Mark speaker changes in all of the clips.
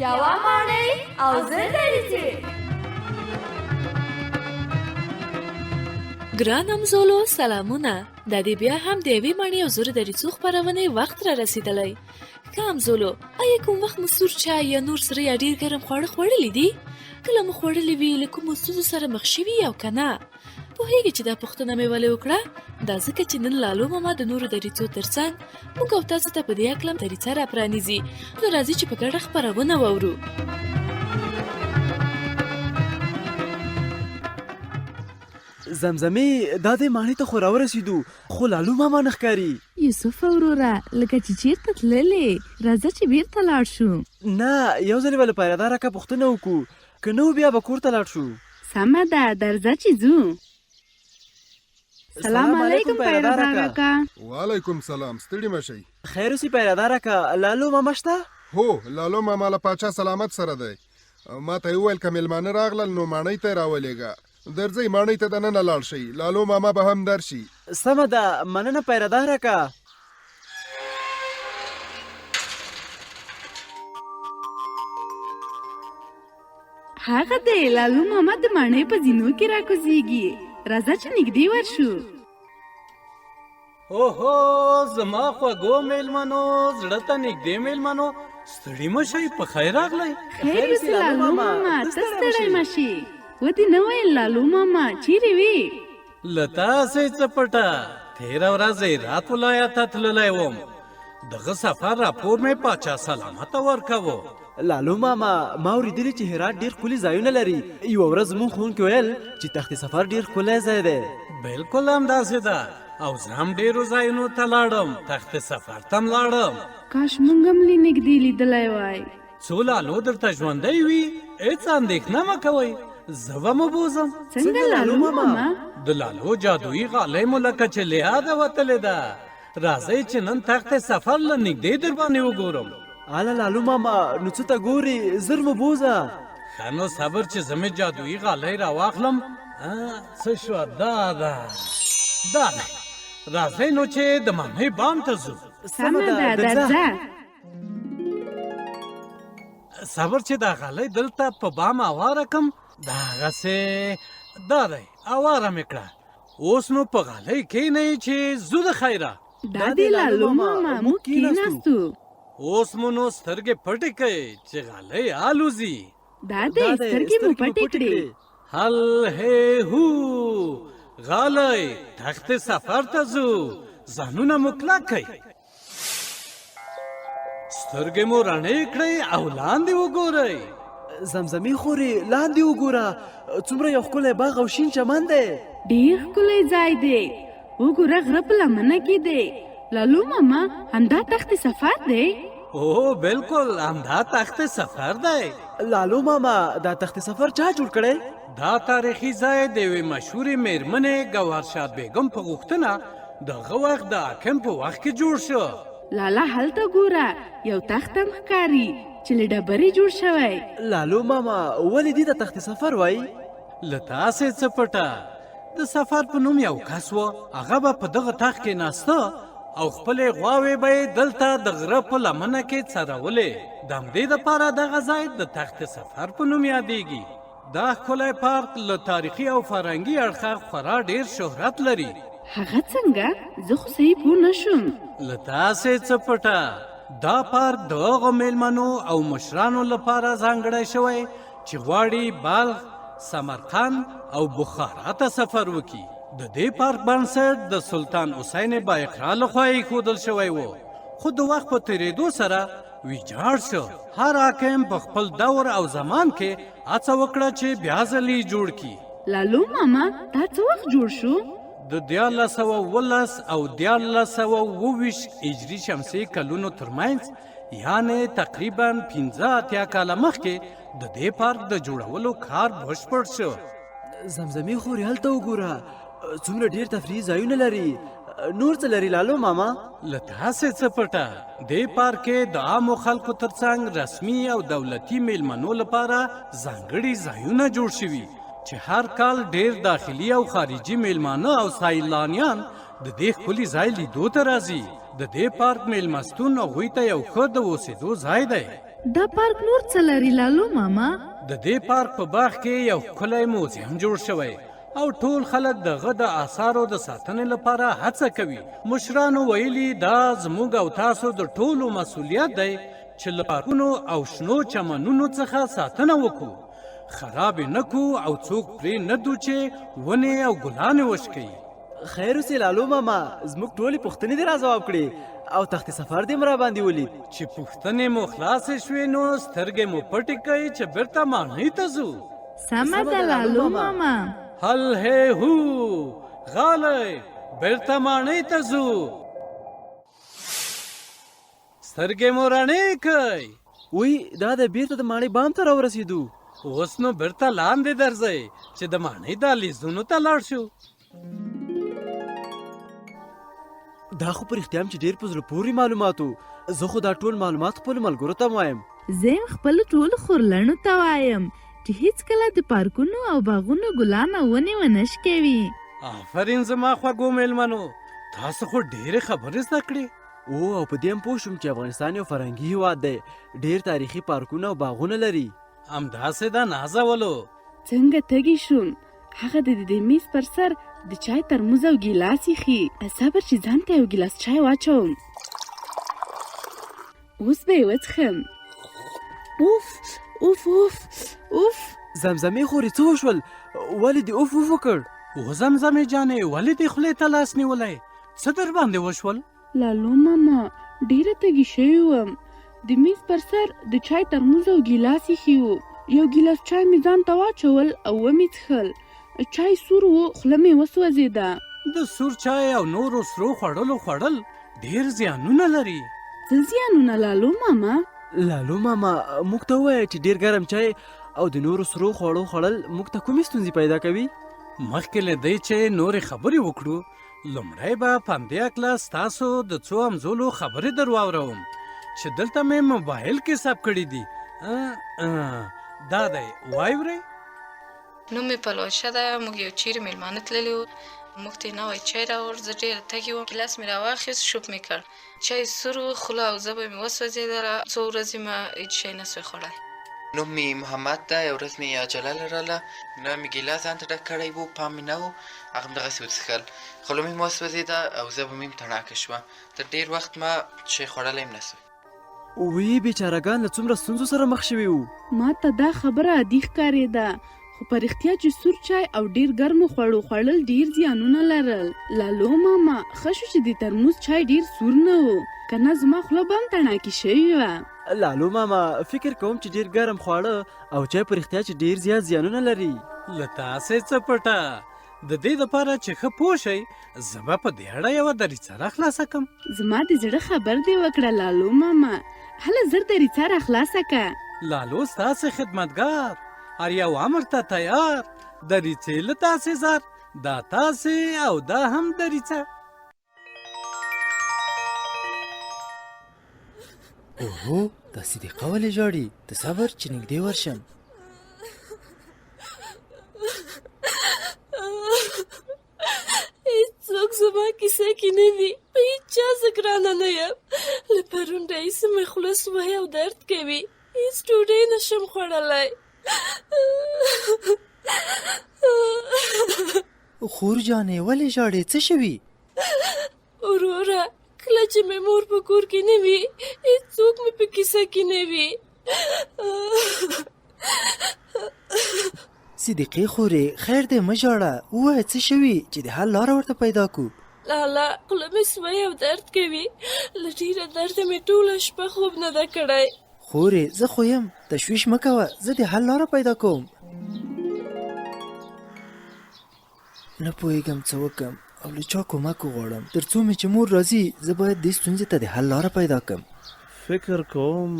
Speaker 1: یوه ماڼۍ او زر دریڅې.
Speaker 2: ګران همزولو سلامونه. د دې بیا هم د یوې ماڼۍ او زر دریڅو خپرونې وخت را رسیدلی. که همزولو ایا کوم وخت مو سور چای یا نور سره یا ډېر ګرم خواړه خوړلي دي؟ کله مو خوړلي وي له کومو ستونزو سره مخ شوي او که نه؟ پوهېږئ چې دا پوښتنه مې ولې وکړه؟ دا ځکه چې نن لالو ماما د نورو دریڅو ترڅنګ موږ او تاسو ته په دې هکله دریڅه را پرانیزي. نو راځئ چې په ګډه خپرونه واورو.
Speaker 3: زمزمې دا دې ماڼۍ ته خو راورسېدو، خو لالو ماما نه ښکاري.
Speaker 4: یوسف وروره لکه چې چېرته تللې، راځه چې بیرته لاړ شو.
Speaker 3: نه یو ځلې به له پیرهدار اکا پوښتنه وکړو، که نه بیا به کور ته لاړ شو.
Speaker 4: سمه ده درځه چې ځو. سلام علیکم پیرهدار اکا.
Speaker 5: وعلیکم سلام، ستړي مشئ.
Speaker 3: خیر اوسې پیرهدار اکا، لالو ماما شته؟
Speaker 5: هو لالو ماما له پاچا سلامت سره دی. ما ته یې وویل که میلمانه راغلل نو ماڼۍ ته یې راولېږه. درځئ ماڼۍ ته دننه لاړ شئ، لالو ماما به هم درشي.
Speaker 3: سمه ده، مننه پیرهدار اکا.
Speaker 4: هغه دی لالو ماما د ماڼۍ په زینو کې راکوزیږي. راځه چې نږدې ورشو.
Speaker 6: اوهو زما خوږو میلمنو، زړه ته نږدې میلمنو، ستړي مه شئ، په خیر راغلی.
Speaker 4: خیر اوسې لالو ماما، ته ستړی مه شې. ودې نه ویل لالو ماما چیرې وې؟
Speaker 6: له تاسې څه پټه، تېره ورځ هرات ولایت ته تللی وم. دغه سفر راپور مې پاچا سلامته ورکوو.
Speaker 3: لالو ماما ما اورېدلي چې هرات ډېر ښکلي ځایونه لري. یوه ورځ زموږ ښوونکي ویل چې تخت سفر ډېر ښکلی ځای دی.
Speaker 6: بلکل همداسې ده، او زه هم ډېرو ځایونو ته لاړم، تخت سفر ته هم لاړم.
Speaker 4: کاش موږ هم لې نږدې لیدلی وای.
Speaker 6: څو لالو درته ژوندی وي، هېڅ اندېښنه مه کوئ، زه به مو بوزم.
Speaker 4: څنګه لالو ماما؟
Speaker 6: د لالو جادویي غالۍ مو لکه چې له یاده وتلې ده. راځئ چې نن تخت سفر له نږدې در باندې وګورم.
Speaker 3: اله لالو ماما نو څه ته ګورې، زر مو بوزه.
Speaker 6: ښه نو صبر چې زه مې جادویي غالۍ راواخلم. څه شوه؟ دا ده راځئ نو چې د ماڼۍ بام ته ځو.
Speaker 4: سمه ده درځه.
Speaker 6: صبر چې دا غالۍ دلته په بام اواره کم. دا هغسې دا دی، اواره مې کړه. اوس نو په غالۍ کښېنئ چې ځو د خیره.
Speaker 4: دا دی لالو ماما، موږ کېناستو.
Speaker 6: اوس مو نو سترګې پټې کړئ چې غالۍ الوزي.
Speaker 4: دا دی سترګې مو پټې کړې.
Speaker 6: هل هی هو غالۍ تخت سفر ته ځو، ځانونه مو کلک کړئ، سترګې مو رڼې کړئ او لاندې وګورئ.
Speaker 3: زمزمې خورې لاندې وګوره، څومره یو ښکلی باغ او شین چمن دی.
Speaker 4: ډېر ښکلی ځای دی. وګوره غره په لمنه کې دی. لالو ماما همدا تخت سفر دی؟
Speaker 6: او بلکل همدا تخت سفر دی.
Speaker 3: لالو ماما دا تخت سفر چا جوړ کړی؟
Speaker 6: دا تاریخي ځای د یوې مشهورې میرمنې ګوهرشاد بیګم په غوښتنه دغه وخت د حاکم په وخت کې جوړ شو.
Speaker 4: لالا هلته ګوره یو تخت هم ښکاري چې له ډبرې جوړ شوی.
Speaker 3: لالو ماما ولې دې ته تخت سفر وایي؟
Speaker 6: له تاسې څه پټه، د سفر په نوم یو کس و، هغه به په دغه تخت کې ناسته او خپلې غواوې به یې دلته د غره په لمنه کې څرولې. د همدې دپاره دغه ځای د تخت سفر په نوم یادیږي. دا ښکلی پارک له تاریخي او فرهنګي اړخه خورا ډېر شهرت لري.
Speaker 4: هغه څنګه؟ زه خو صحیح پوه نه شوم.
Speaker 6: له تاسې څه پټه، دا پارک د هغو میلمنو او مشرانو لپاره ځانګړی شوی چې غواړي بلخ، سمرقند او بخارا ته سفر وکړي. د دې پارک بنسټ د سلطان حسین بااقرا لخوا ایښودل شوی و، خو د وخت په تېرېدو سره ویجاړ شو. هر حاکم په خپل دور او زمان کې هڅه وکړه چې بیا ځلې جوړ کړي.
Speaker 4: لالو ماما دا څه وخت جوړ شو؟
Speaker 6: د 1419 او 1420 هجري شمسي کلونو ترمنځ، یعنې تقریبا 15 کاله مخکې د دې پارک د جوړولو کار بشپړ شو.
Speaker 3: زمزمې خورې هلته وګوره، څومره ډېر تفریحي ځایونه لري. نور څه لري لالو ماما؟
Speaker 6: له تاسې څه پټه، دې پارک کې د عامو خلکو ترڅنګ رسمي او دولتي میلمنو لپاره ځانګړي ځایونه جوړ شوي چې هر کال ډېر داخلي او خارجي میلمانه او سیلانیان د دې ښکلي ځای لیدو ته راځي. د دې پارک میلمستون هغوی ته یو ښه د اوسېدو ځای دی.
Speaker 4: دا پارک نور څه لري لالو ماما؟
Speaker 6: د دې پارک په باغ کې یو ښکلی موزیم جوړ شوی او ټول خلک دغه د آثارو د ساتنې لپاره هڅه کوي. مشرانو ویلي دا زموږ او تاسو د ټولو مسؤلیت دی چې له پارکونو او شنو چمنونو څخه ساتنه وکړو، خراب یې نه کړو او څوک پرې نه دو چې ونې او ګلانې وشکوي.
Speaker 3: خیر اوسې لالو ماما، زموږ ټولې پوښتنې دې راځواب کړې او تخت سفر دې را باندې ولید.
Speaker 6: چې پوښتنې مو خلاصې شوې نو سترګې مو پټې کړئ چې بیرته ماڼۍ ته ځو.
Speaker 4: سمه ده لالو ماما.
Speaker 6: هل هی هو غالی بیرته ماڼۍ ته ځو. سترګې مو رڼې کړئ.
Speaker 3: وی دا د بیرته د ماڼۍ بام ته راورسېدو.
Speaker 6: اوس نو بیرته لاندې درځئ چې د ماڼۍ دهلیزونو ته لاړ شو.
Speaker 3: دا خو په رښتیا هم چې ډېر په زړه پورې معلوماتو. زه خو دا ټول معلومات خپلو ملګرو ته وایم.
Speaker 4: زه هم خپلو ټولو خورلڼو ته وایم چې هیڅکله د پارکونو او باغونو ګلان او ونې ونه شکوي.
Speaker 6: آفرین زما خوږو میلمنو، تاسو خو ډېرې خبرې زده کړې.
Speaker 3: او په دې هم پوه شوم چې افغانستان یو فرهنګي هېواد دی، ډېر تاریخي پارکونه او باغونه لري.
Speaker 6: همداسې ده نازولو.
Speaker 4: څنګه تږي شوم. هغه د دې میز پر سر د چای ترموز او ګیلاس ایښي. صبر چې ځان ته یو ګیلاس چای واچوم. اوس به یې وڅښم. اوف اوف اوف اوف.
Speaker 3: زمزمې خورې څه وشول؟ ولې دې اوف اوف وکړ؟
Speaker 6: و زمزمې جانې ولې دې خولې ته لاس نیولی؟ څه در باندې وشول؟
Speaker 4: لالو ماما ډېره تږي شوې وم. د میز پر سر د چای ترموز او ګیلاس ایښي وو. یو ګیلاس چای مې ځان ته واچول او ومې څښل. چای سور و، خوله مې وسوځېده.
Speaker 6: د سور چای او نورو سرو خوړلو خوړل ډېر زیانونه لري.
Speaker 4: څه زیانونه لالو ماما؟
Speaker 3: لالو ماما موږ ته ووایه چې ډېر ګرم چای او د نورو سرو خوړو خوړل موږ ته کومې ستونزې پیدا کوي؟
Speaker 6: مخکې له دې چې نورې خبرې وکړو، لومړی به په همدې هکله ستاسو د څو همزولو خبرې در واوروم چې دلته مې موبایل کې ثبت کړي دي. دا دی واورئ.
Speaker 7: نوم مې پلوشه ده. موږ یو چیرې میلمانه تللي وو. موږ ته یې نوی چای راوړ. زه ډېره تږې وم. ګیلاس مې راواخیست، شوپ مې کړ. چای سور و، خوله او ژبه مې وسوځېدله. څو ورځې مې هېڅ شی نه سوی خوړی.
Speaker 8: نوم مې محمد ده. یو ورځ مې عجله لرله، نو مې ګیلاس ځان ته ډک کړی و، پام مې نه و، هغه همدغسې وڅښل. خوله مې وسوځېده او ژبه مې تڼاکه شوه. تر ډېر وخت ما شی خوړلی هم نه سوی.
Speaker 3: وی بیچارهګان له څومره ستونزو سره مخ شوي وو.
Speaker 4: ما ته دا خبره عادي ښکارېده، خو په رښتیا چې سور چای او ډېر ګرمو خوړو خوړل ډېر زیانونه لرل. لالو ماما ښه شو چې د ترموز چای ډېر سور نه و، که نه زما خوله به هم تڼاکې شوې وه.
Speaker 3: لالو ماما فکر کوم چې ډېر ګرم خواړه او چای په رښتیا چې ډېر زیات زیانونه لري.
Speaker 6: له تاسې څه پټه؟ د دې دپاره چې ښه پوه شئ، زه به په دې اړه یوه دریڅه راخلاصه کړم.
Speaker 4: زما د زړه خبر دې وکړه لالو ماما. هله زر دریڅه راخلاصه که.
Speaker 6: لالو ستاسې خدمتګار، هر یو امر ته تیار. دریڅې له تاسې زر، دا تاسې او دا هم دریڅه.
Speaker 9: اوهو دا صدیقه ولې ژاړي؟ ته صبر چې نږدې ورشم.
Speaker 2: هیڅوک زما کیسه کې نه دي. په هیڅ چا زه ګرانه نه یم. له پرون راهیسې مې خوله سوی او درد کوي. هیڅ ډوډۍ نشم خوړلی.
Speaker 9: خور جانې ولې ژاړې؟ څه شوي؟
Speaker 2: وروره کله چې مې مور په کور کې نه وي، هیڅوک مې په کیسه کې نه وي.
Speaker 9: صدیقې خورې خیر دی مه ژاړه. ووایه څه شوي چې د حل لاره ورته پیدا کړو.
Speaker 2: لالا خوله مې سوی او درد کوي. له ډېره درده مې ټوله شپه خوب نه ده کړی.
Speaker 9: خورې زه خو یم، تشویش مه کوه، زه د حل لاره پیدا کوم. نه پوهېږم څه وکړم او له چا کومک وغواړم. تر څو مې چې مور راځي زه باید دې ستونزې ته د حل لاره پیدا کړم.
Speaker 10: فکر کوم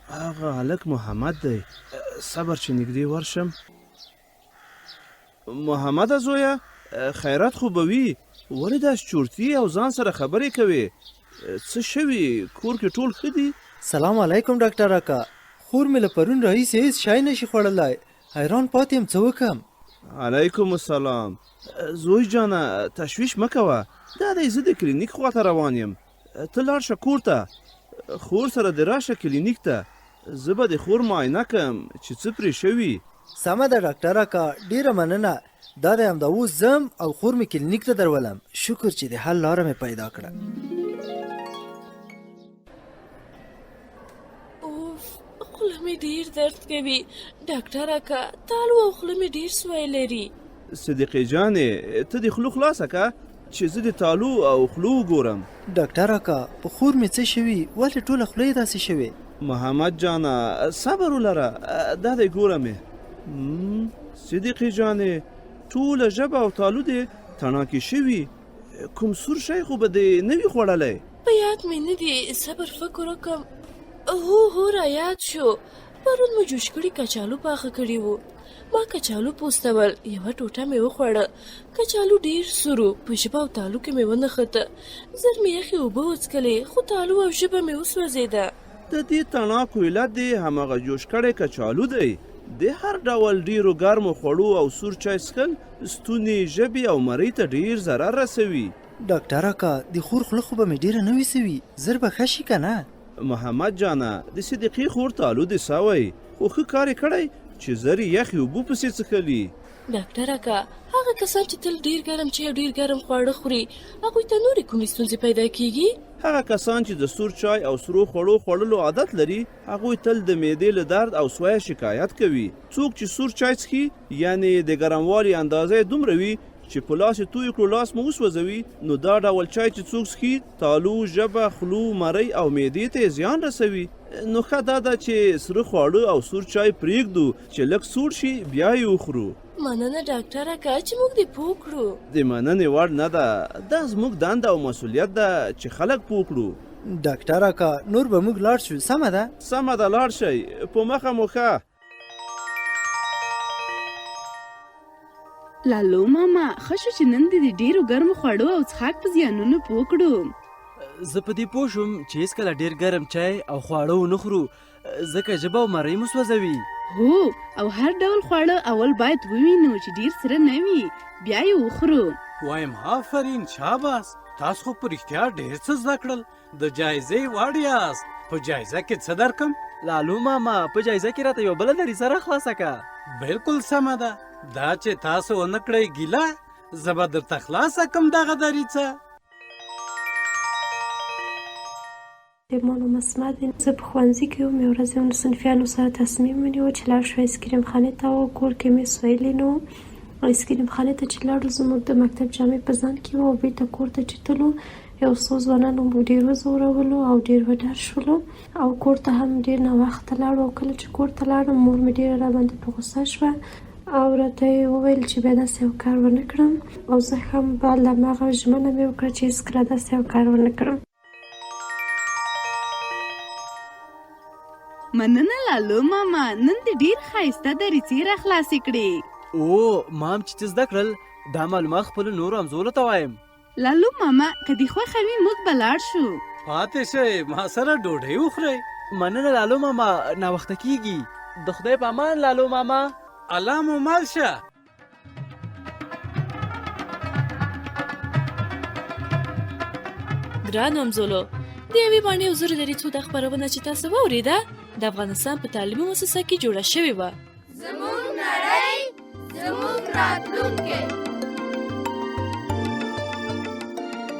Speaker 10: هغه هلک محمد دی. صبر چې نږدې ورشم. محمد زویه خیرات خو به وي، ولې داسې چورتي او ځان سره خبرې کوې؟ څه شوي؟ کور کې ټول ښه دي؟
Speaker 9: سلام علیکم ډاکټر اکا. خور مې له پرون راهیسې هېڅ شی نشي خوړلی. حیران پاتې یم څه وکړم.
Speaker 10: علیکم السلام. زوی جانه تشویش مه کوه، دا دی زه د کلینیک خواته روان یم. ته لاړ شه کور ته خور سره د راشه کلینیک ته زه به د خور معاینه کم چې څه پرې شوي
Speaker 9: سمه ده ډاکټر اکا ډیره مننه دا د همدا اوس ځم او خور مې کلینیک ته درولم شکر چې د حل لاره مې پیدا کړه
Speaker 2: اوف خوله مې ډیر درد کوي ډاکټر اکا تالو او خوله مې ډیر سوی لري
Speaker 10: صدیقې جانې ته د خولو خلاصه که چې زه د تالو او خولو وګورم
Speaker 9: ډاکټر اکا په خور مې څه شوي ولې ټوله خوله یې داسې شوې
Speaker 10: محمد جانه صبر ولره دا دی ګوره مې صدیقې جانې ټوله ژبه او تالو دې تڼاکې شوي کوم سور شی خو به دې نه وي خوړلی
Speaker 2: په یاد مې نه دي صبر فکر وکړم هو را یاد شو پرون مو جوش کړي کچالو پاخه کړي وو ما کچالو پوستول یوه ټوټه مې وخوړه کچالو ډیر سورو په ژبه او تالو کې مې ونښته زر مې یخې اوبه وڅکلې خو تالو او ژبه مې وسوځېده
Speaker 10: د دې تڼاکو علت دې هماغه جوش کړی کچالو دی د هر ډول ډیرو ګرمو خوړو او سور چای څښل ستونې ژبې او مرۍ ته ډیر ضرر رسوي
Speaker 9: ډاکټر اکا د خور خوله خو به مې ډیره نه وسوي زر به ښه شي که نه
Speaker 10: محمد جانه د صدیقې خور تالو دې سوی خو ښه کار یې کړی چې زر یې یخې اوبو پسې څښلي
Speaker 2: ډاکټر اکا هغه کسان چې تل ډیر ګرم چای او ډیر ګرم خواړه خوري هغوی ته نورې کومې ستونزې پیدا کیږي
Speaker 10: هغه کسان چې د سور چای او سرو خوړو خوړلو عادت لري هغوی تل د معدې له درد او سویه شکایت کوي څوک چې سور چای څښي یعنې د ګرموالي اندازه دومره وي چې په لاس یې توی کړو لاس مو وسوځوي نو دا ډول چای چې څوک څښي تالو ژبه خولو مرۍ او معدې ته زیان رسوي نو ښه دا ده چې سره خواړه او سور چای پرېږدو چې لږ سوړ شي بیا یې وخورو
Speaker 2: مننه ډاکټر اکا چې موږ دې پوه کړو
Speaker 10: د مننې وړ نه ده دا زموږ دنده او مسؤلیت ده چې خلک پوه کړو
Speaker 9: ډاکټر اکا نور به موږ لاړ شو سمه ده
Speaker 10: لاړ شئ په مخه مو ښه
Speaker 4: لالو ماما ښه شو چې نن دې د ډیرو ګرمو خوړو او څښاک په زیانونو پوه کړو
Speaker 3: زه په دې پوه شوم چې هېڅکله ډېر ګرم چای او خواړه ونه خورو ځکه ژبه او مرۍ مو سوځوي
Speaker 4: هو او هر ډول خواړه اول باید ووینو چې ډیر سره نه وي بیا یې وخورو
Speaker 6: وایم آفرین شاباس تاسو خو په رښتیا ډېر څه زده کړل د جایزې وړ یاست په جایزه کې څه درکم
Speaker 3: لالو ماما په جایزه کې راته یو بله دریڅه راخلاصه که
Speaker 6: بالکل سمه ده دا چې تاسو ونه کړئ ګیله زه به درته خلاصه کړم دغه دریڅه
Speaker 11: ما نوم اسمت زه په ښوونځي کې وم یو ورځ یو صنفیانو سره تصمیم ونیو چې لاړ شو ایسکریم خانې ته او کور کې مې سویلي نو ایسکریم خانې ته چې لاړو زموږ د مکتب جامې په ځان کې وه او بېرته کور ته چې تلو یو څو ځوانانو مو ډېر وځورولو او ډېر وډار شولو او کور ته هم ډېر ناوخته لاړو او کله چې کور ته لاړم مور مې ډېره راباندې په غوسه شوه او راته یې وویل چې بیا داسې یو کار ونه کړم او زه هم به له هماغه ژمنه مې وکړه چې هېڅکله داسې یو کار ونه کړم
Speaker 4: مننه لالو ماما نن دې ډیر ښایسته دریڅې راخلاصې کړې
Speaker 3: او مام چې څه زده کړل دا معلومات خپلو نورو همزولو ته وایم
Speaker 4: لالو ماما که دې خوښه وي موږ به لاړ شو
Speaker 6: پاتې شئ ما سره ډوډۍ وخورئ
Speaker 3: مننه لالو ماما ناوخته کیږي د خدای په امان لالو ماما
Speaker 6: الله مو مال شه
Speaker 2: ګرانو همزولو د یوې باندې حضور دریڅو د خپرونه چې تاسو واورېده د افغانستان په تعلیمي مؤسسه کې جوړه شوې وه
Speaker 1: زموږ نړۍ زموږ راتلونکی